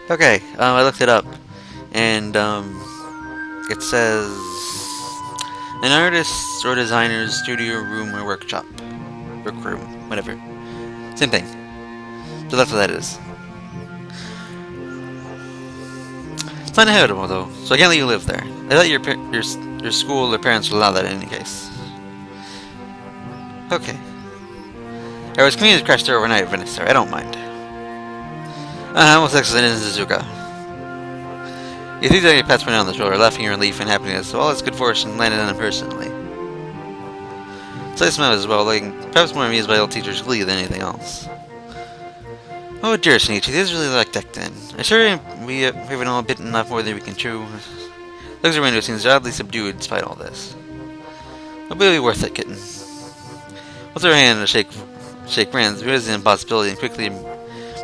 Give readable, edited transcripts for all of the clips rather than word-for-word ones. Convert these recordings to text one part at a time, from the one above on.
Okay, I looked it up, and it says an artist or designer's studio room or workshop, workroom, whatever. Same thing. So that's what that is. It's uninhabitable though, so I can't let you live there. I thought your school or parents would allow that in any case. Okay. I was convenient to crash there overnight, Venice. I don't mind. Almost excellent in Suzuka. You think that he pats me on the shoulder, laughing in relief and happiness, so all his good fortune landed on him personally. So I smiled as well, looking perhaps more amused by old teacher's glee than anything else. Oh dear, Shinichi, this is really like deck then. I sure we haven't all bitten off more than we can chew. Looks around seems oddly subdued despite all this. It'll be worth it, kitten. With her hand to shake hands, realizing the impossibility and quickly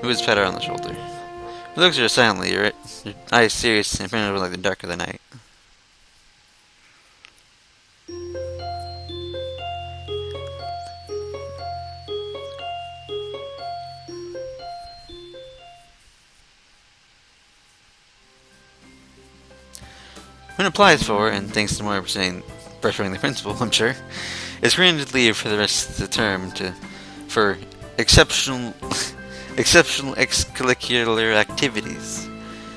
moves pat her on the shoulder. He looks at her silently, your eyes serious and penetrating like the dark of the night. When applies for, and thanks to more pressuring the principal, I'm sure, is granted leave for the rest of the term for exceptional extracurricular activities.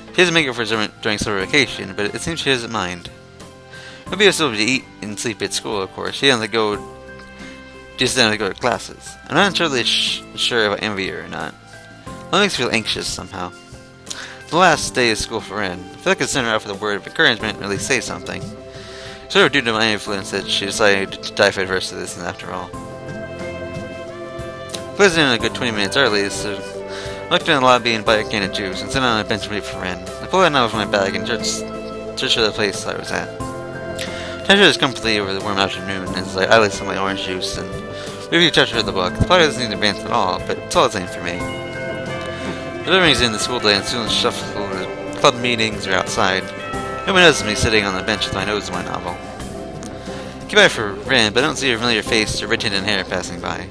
She doesn't make it for during summer vacation, but it seems she doesn't mind. She'll be able to eat and sleep at school, of course. She doesn't just doesn't go to classes. I'm not entirely sure if I envy her or not. That makes me feel anxious somehow. The last day of school for Ren. I feel like I sent her out with a word of encouragement, or at least say something. Sort of due to my influence that she decided to dive headfirst to this, and after all. I was in a good 20 minutes early, so I looked in the lobby and bought a can of juice and sat on a bench to wait for Ren. I pulled it out of my bag and searched for the place I was at. I was comfortably over the warm afternoon as I eyeless on my orange juice and briefly touched the book. The plot doesn't seem advanced at all, but it's all the same for me. Everything's in the school day and students shuffle over to club meetings or outside. Nobody notices me sitting on the bench with my nose in my novel. I keep eye for Ren, but I don't see a familiar face or red-tinted hair passing by.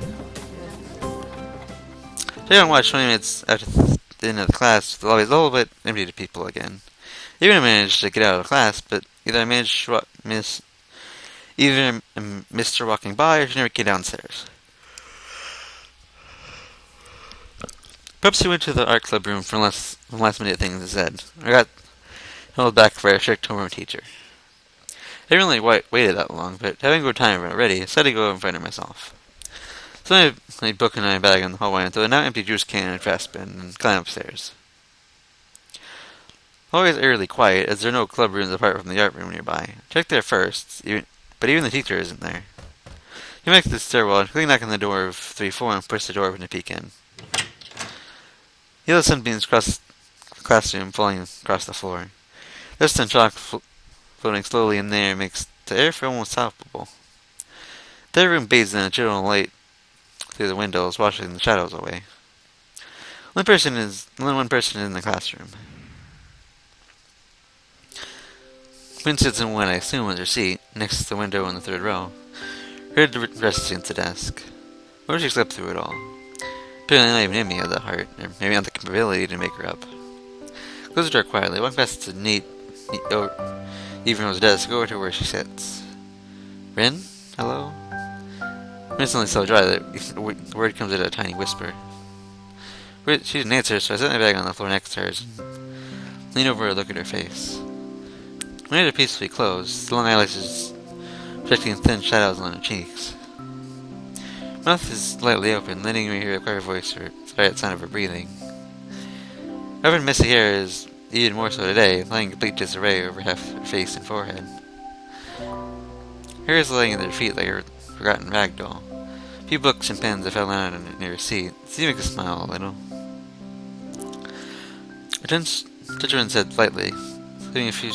So I don't watch 20 minutes after the end of the class, the lobby is a little bit empty to people again. Even I managed to get out of class, but either I managed to either Mr. walking by or she never get downstairs. Perhaps he went to the art club room for last minute things instead. I got held back by a strict homeroom teacher. I didn't really waited that long, but having good time already, I decided to go and find her myself. So I left my book in my bag in the hallway and threw a now empty juice can in a trash bin and climbed upstairs. Always eerily quiet, as there are no club rooms apart from the art room nearby. Check there first, but even the teacher isn't there. He makes the stairwell, quickly knock on the door of 3-4 and push the door open to peek in. Yellow sunbeams across the classroom falling across the floor. Dust and chalk floating slowly in there makes the air feel almost palpable. The room bathes in a general light through the windows, washing the shadows away. Only one person is in the classroom. Quinn sits in what I assume was her seat, next to the window in the third row. Her head rests against the desk. Where she slept through it all. Apparently not even in me of the heart, or maybe not the capability to make her up. Close the door quietly, walk past the even Rose's desk, go over to where she sits. Rin? Hello? I'm instantly so dry that the word comes at a tiny whisper. She didn't answer, so I set my bag on the floor next to hers and leaned over to look at her face. My eyes are peacefully closed, the long eyelashes projecting thin shadows on her cheeks. My mouth is slightly open, letting me hear a quiet voice or quiet sound of her breathing. However messy hair is even more so today, lying in complete disarray over half her face and forehead. Hair is laying at her feet like a forgotten rag doll. A few books and pens have fell down near her seat. She makes her smile a little. I touched her head lightly, leaving a few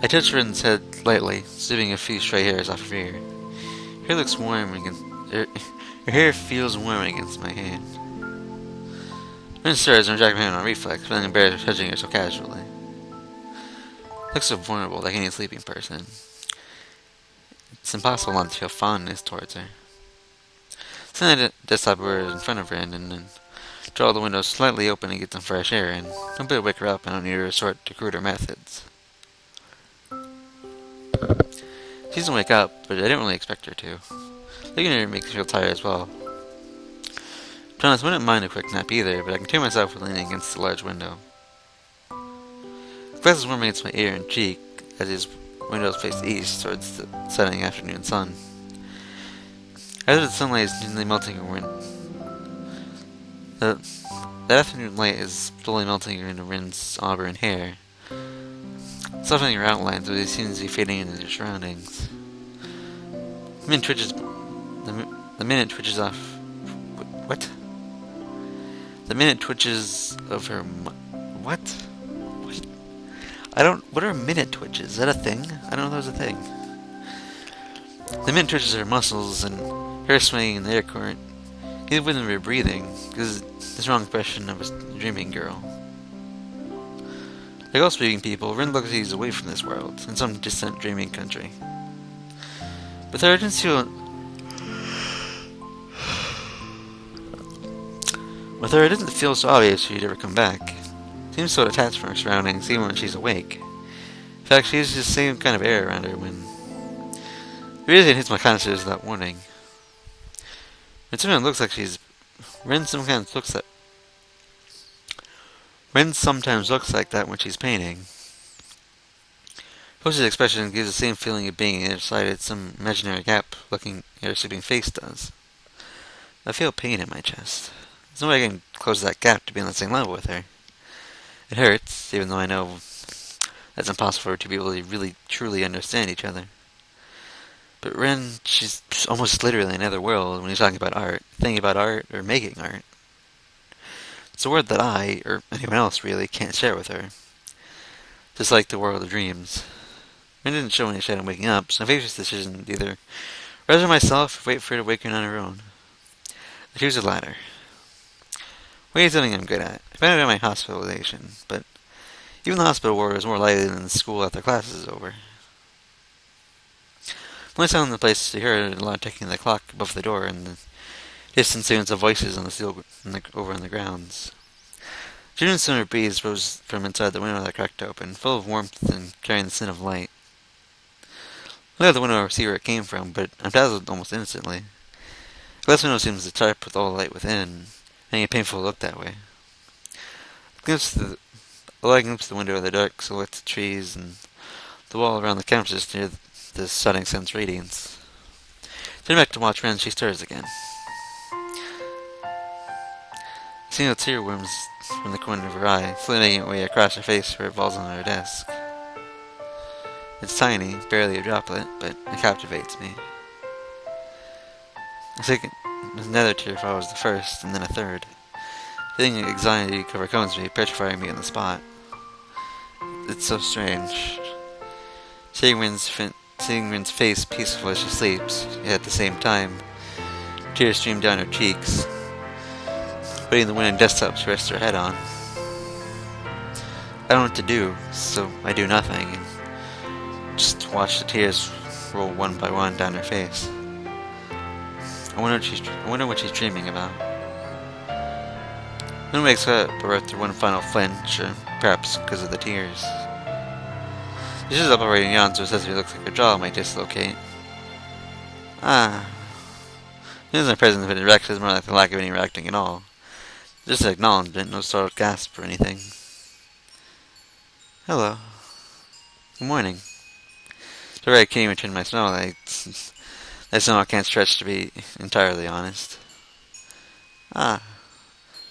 I touched Rin's head lightly, smoothing a few stray hairs off her ear. Her hair looks warm her hair feels warm against my hand. Rin stirs and rejects my hand on reflex, feeling embarrassed for touching her so casually. Looks so vulnerable, like any sleeping person. It's impossible not to feel fondness towards her. Suddenly I just stopped words in front of Rin, and then Draw the windows slightly open and get some fresh air in. Don't better wake her up, I don't need to resort to cruder methods. She doesn't wake up, but I didn't really expect her to. Looking at her makes me feel tired as well. To be honest, I wouldn't mind a quick nap either, but I can tame myself with leaning against the large window. The glass is warming against my ear and cheek as his windows face east towards the setting afternoon sun. As the sunlight is nearly melting the afternoon light is slowly melting into Rin's auburn hair, softening her outlines as he seems to be fading into their surroundings. The minute twitches off. What? The minute twitches of her. What? What are minute twitches? Is that a thing? I don't know if that was a thing. The minute twitches of her muscles and hair swaying in the air current. Even with her breathing, gives the strong impression of a dreaming girl. Like all speaking people, Rin looks like he's away from this world, in some distant dreaming country. With her, it didn't feel so obvious she'd ever come back. Seems so detached from her surroundings, even when she's awake. In fact, she uses the same kind of air around her when... The reason hits my consciousness without warning. When someone looks like she's... Rin sometimes looks like that when she's painting. Pos's expression gives the same feeling of being inside some imaginary gap looking at her sleeping face does. I feel pain in my chest. There's no way I can close that gap to be on the same level with her. It hurts, even though I know that's impossible for two people to really, truly understand each other. But Rin, she's almost literally in another world when he's talking about art, thinking about art, or making art. It's a word that I, or anyone else really, can't share with her. Just like the world of dreams. Rin didn't show any sign of waking up, so I faced this decision to either resurrect myself or wait for her to waken on her own. I choose the latter. Waiting is something I'm good at. I found it in my hospitalization, but even the hospital ward is more likely than the school after class is over. The only sound in the place is to hear a lot ticking the clock above the door and the distant sounds of voices on the steel over on the grounds. A June summer breeze rose from inside the window that cracked open, full of warmth and carrying the scent of light. I look out the window to see where it came from, but I'm dazzled almost instantly. The glass window seems to trap with all the light within, making it painful to look that way. I glimpse the window of the dark silhouettes of trees and the wall around the couches near the setting sun's radiance. Turning back to watch Ren, she stirs again. Seeing a tear worms from the corner of her eye, slowly making its way across her face where it falls on her desk. It's tiny, barely a droplet, but it captivates me. A second, another tear follows the first, and then a third. Feeling anxiety overcomes me, petrifying me on the spot. It's so strange. Seeing Rin's face peaceful as she sleeps, yet at the same time, tears stream down her cheeks, putting the window desktop to rest her head on. I don't know what to do, so I do nothing, and just watch the tears roll one by one down her face. I wonder what she's dreaming about. Then wakes up, or after one final flinch, or perhaps because of the tears. She sits up already and yawns, so it says it looks like her jaw might dislocate. It isn't a presence of any reaction, it's more like the lack of any reacting at all. Just an acknowledgement, no startled gasp or anything. Hello. Good morning. Sorry I can't even turn my smile. That smile can't stretch to be entirely honest. You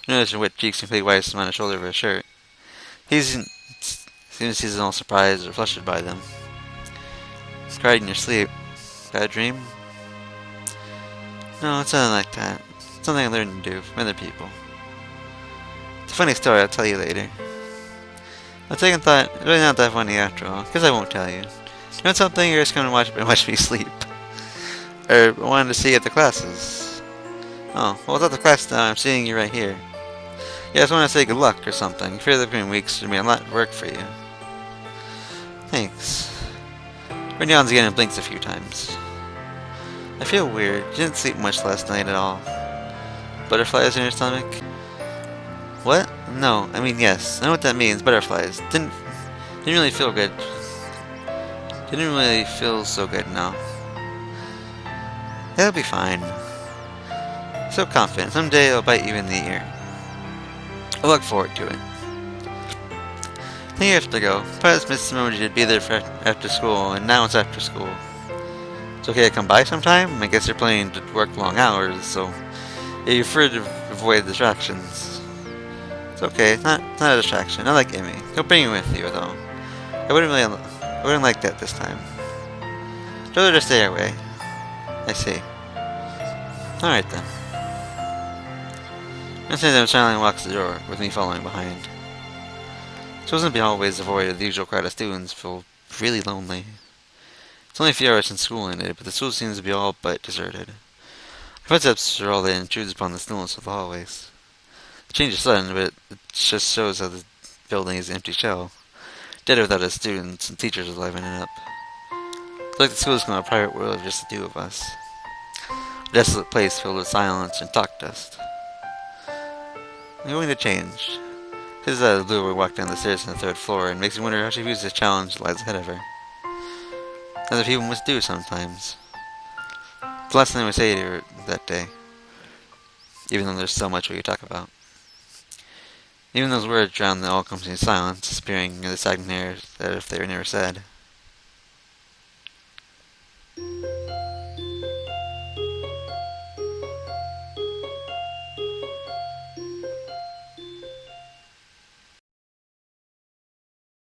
notice her wet cheeks and fake whites on the shoulder of her shirt. Seems he's all surprised or flushed by them. Cried in your sleep. Bad dream? No, it's nothing like that. It's something I learned to do from other people. It's a funny story, I'll tell you later. On second thought, it's really not that funny after all, because I won't tell you. You want something, you're just going to watch me sleep. Or I wanted to see you at the classes. Oh, well, it's at the class now, I'm seeing you right here. Yeah, I just want to say good luck or something. For the upcoming weeks, there'll be a lot of work for you. Thanks. Rin yawns again and blinks a few times. I feel weird. She didn't sleep much last night at all. Butterflies in her stomach? What? No, I mean yes. I know what that means. Butterflies. Didn't really feel good. Didn't really feel so good, no. It'll be fine. So confident. Someday it'll bite you in the ear. I look forward to it. I think you have to go. Promised Miss Emoji to be there for after school, and now it's after school. It's okay to come by sometime? I guess you're planning to work long hours, so you prefer to avoid distractions. It's okay, it's not a distraction. I like Amy. He'll bring you with you, though. I wouldn't like that this time. Rather just stay away. I see. Alright then. Instead, silently walks the door, with me following behind. Chosen to be always avoided, the usual crowd of students feel really lonely. It's only a few hours since school ended, but the school seems to be all but deserted. Our footsteps are all that intrudes upon the stillness of the hallways. The change is sudden, but it just shows how the building is an empty shell, dead without its students and teachers livening it up. It's like the school is become a private world of just the two of us. A desolate place filled with silence and talk dust. I'm going to change. His eyes blue when we walk down the stairs on the third floor, and makes me wonder how she views the challenge that lies ahead of her. As if people must do sometimes. It's the last thing we say to her that day. Even though there's so much we could talk about. Even those words drown the all-consuming silence, disappearing in the stagnant air as if they were never said.